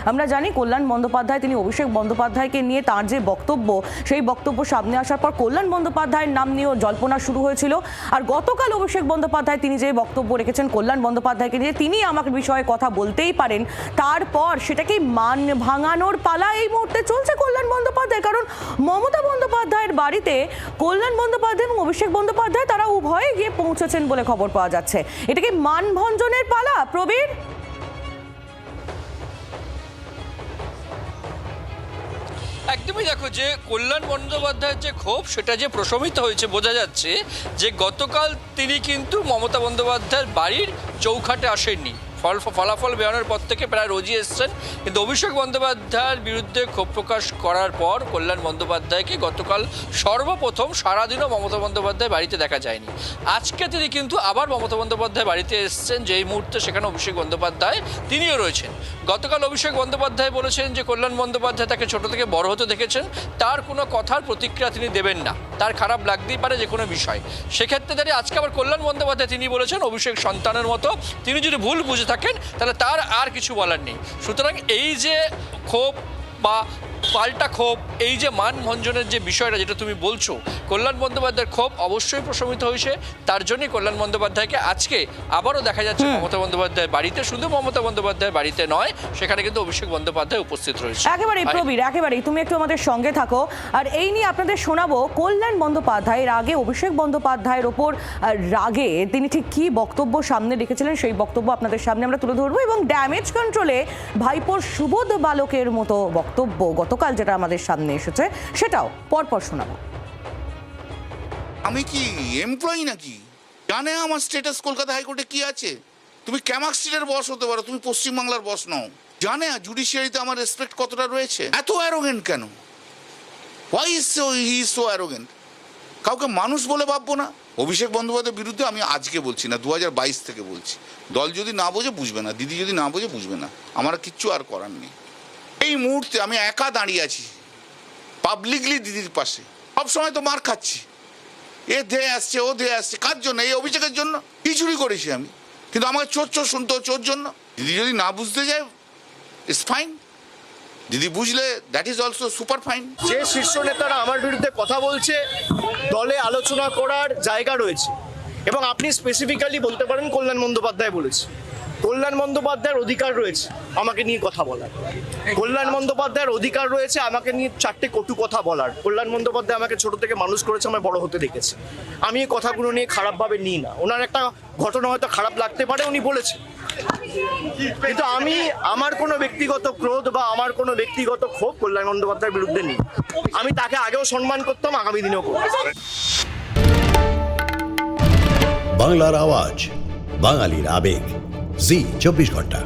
আমরা জানি কল্যাণ বন্দ্যোপাধ্যায় তিনি অভিষেক বন্দ্যোপাধ্যায়কে নিয়ে তার যে বক্তব্য, সেই বক্তব্য সামনে আসার পর কল্যাণ বন্দ্যোপাধ্যায়ের নাম নিয়েও জল্পনা শুরু হয়েছিল। আর গতকাল অভিষেক বন্দ্যোপাধ্যায় তিনি যে বক্তব্য রেখেছেন কল্যাণ বন্দ্যোপাধ্যায়কে নিয়ে, তিনি আমাকে বিষয়ে কথা বলতেই পারেন, তারপর সেটাকে মান ভাঙানোর পালা এই মুহূর্তে চলছে কল্যাণ বন্দ্যোপাধ্যায়। কারণ মমতা বন্দ্যোপাধ্যায়ের বাড়িতে কল্যাণ বন্দ্যোপাধ্যায় এবং অভিষেক বন্দ্যোপাধ্যায় তারা উভয়ে গিয়ে পৌঁছেছেন বলে খবর পাওয়া যাচ্ছে। এটা কি মানভঞ্জনের পালা, প্রবীর? একদমই দেখো, যে কল্যাণ বন্দ্যোপাধ্যায়ের যে ক্ষোভ সেটা যে প্রশমিত হয়েছে বোঝা যাচ্ছে যে গতকাল তিনি কিন্তু মমতা বন্দ্যোপাধ্যায়ের বাড়ির চৌখাটে আসেননি। ফলাফল বেরোনোর পর থেকে প্রায় রোজই এসছেন, কিন্তু অভিষেক বন্দ্যোপাধ্যায়ের বিরুদ্ধে ক্ষোভ প্রকাশ করার পর কল্যাণ বন্দ্যোপাধ্যায়কে গতকাল সর্বপ্রথম সারাদিনও মমতা বন্দ্যোপাধ্যায় বাড়িতে দেখা যায়নি। আজকে তিনি কিন্তু আবার মমতা বন্দ্যোপাধ্যায় বাড়িতে এসছেন, যেই মুহূর্তে সেখানে অভিষেক বন্দ্যোপাধ্যায় তিনিও রয়েছেন। গতকাল অভিষেক বন্দ্যোপাধ্যায় বলেছেন যে কল্যাণ বন্দ্যোপাধ্যায় তাকে ছোট থেকে বড় হতে দেখেছেন, তার কোনো কথার প্রতিক্রিয়া তিনি দেবেন না, তার খারাপ লাগতেই পারে যে কোনো বিষয়। সেক্ষেত্রে দাঁড়িয়ে আজকে আবার কল্যাণ বন্দ্যোপাধ্যায় তিনি বলেছেন অভিষেক সন্তানের মতো, তিনি যদি ভুল বুঝে থাকেন তাহলে তার আর কিছু বলার নেই। সুতরাং এই যে ক্ষোভ বা পাল্টা ক্ষোভ, এই যে মানভঞ্জনের যে বিষয়টা যেটা তুমি বলছো, কল্যাণ বন্দ্যোপাধ্যায়ের ক্ষোভ অবশ্যই প্রশমিত হয়েছে। তার জন্যই কল্যাণ বন্দ্যোপাধ্যায়কে আজকে আবারও দেখা যাচ্ছে মমতা বন্দ্যোপাধ্যায়ের বাড়িতে। শুধু মমতা বন্দ্যোপাধ্যায়ের বাড়িতে নয়, সেখানে কিন্তু অভিষেক বন্দ্যোপাধ্যায় উপস্থিত রয়েছে। একেবারেই প্রবীর, একেবারেই তুমি একটু আমাদের সঙ্গে থাকো। আর এই নিয়ে আপনাদের শোনাবো কল্যাণ বন্দ্যোপাধ্যায়ের আগে অভিষেক বন্দ্যোপাধ্যায়ের ওপর রাগে তিনি ঠিক কী বক্তব্য সামনে রেখেছিলেন, সেই বক্তব্য আপনাদের সামনে আমরা তুলে ধরবো। এবং ড্যামেজ কন্ট্রোলে ভাইপোর সুবোধ বালকের মতো বক্তব্য গতকাল যেটা আমাদের সামনে এসেছে, সেটাও পরপর শোনাবো। আমি কি এমপ্লয়ি নাকি? জানে আমার স্ট্যাটাস কলকাতা হাইকোর্টে কি আছে? তুমি ক্যামাক স্ট্রিটের বস হতে পারো, তুমি পশ্চিমবাংলার বস নও। জানে জুডিশিয়ারিতে আমার রেসপেক্ট কতটা রয়েছে? এত অ্যারোগেন্ট কেন? Why is so he is so arrogant? কাউকে মানুষ বলে ভাববো না? অভিষেক বন্দ্যোপাধ্যায়ের বিরুদ্ধে আমি আজকে বলছি না, 2022 থেকে বলছি। দল যদি না বোঝে বুঝবে না, দিদি যদি না বোঝে বুঝবে না, আমার কিচ্ছু আর করার নেই। এই মুহূর্তে আমি একা দাঁড়িয়ে আছি পাবলিকলি দিদির পাশে। সবসময় তো মার খাচ্ছি, এ ধেয়ে আসছে ও ধেয়ে আসছে। কার জন্য? এই অভিষেকের জন্য। কি চুরি করেছি আমি? কিন্তু আমাকে চোর চোর শুনতে হচ্ছে ওর জন্য। দিদি যদি না বুঝতে যায়, ইটস ফাইন। দিদি বুঝলে that is also super fine. যে শীর্ষ নেতারা আমার বিরুদ্ধে কথা বলছে, দলে আলোচনা করার জায়গা রয়েছে। এবং আপনি স্পেসিফিক্যালি বলতে পারেন কল্যাণ বন্দ্যোপাধ্যায় বলেছে। কল্যাণ বন্দ্যোপাধ্যায়ের অধিকার রয়েছে আমাকে নিয়ে কথা বলার। কল্যাণ বন্দ্যোপাধ্যায়ের অধিকার রয়েছে আমাকে নিয়ে 4টে কটু কথা বলার। কল্যাণ বন্দ্যোপাধ্যায় আমাকে ছোট থেকে মানুষ করেছে, আমার বড় হতে দেখেছে। আমি এই কথাগুলো নিয়ে খারাপভাবে নিই না। ওনার একটা ঘটনা হয়তো খারাপ লাগতে পারে, উনি বলেছেন, কিন্তু আমি আমার কোনো ব্যক্তিগত ক্রোধ বা আমার কোনো ব্যক্তিগত ক্ষোভ কল্যাণ বন্দ্যোপাধ্যায়ের বিরুদ্ধে নেই। আমি তাকে আগেও সম্মান করতাম, আগামী দিনেও করব। বাংলার আওয়াজ, বাঙালির আবেগ, জি 24 ঘন্টা।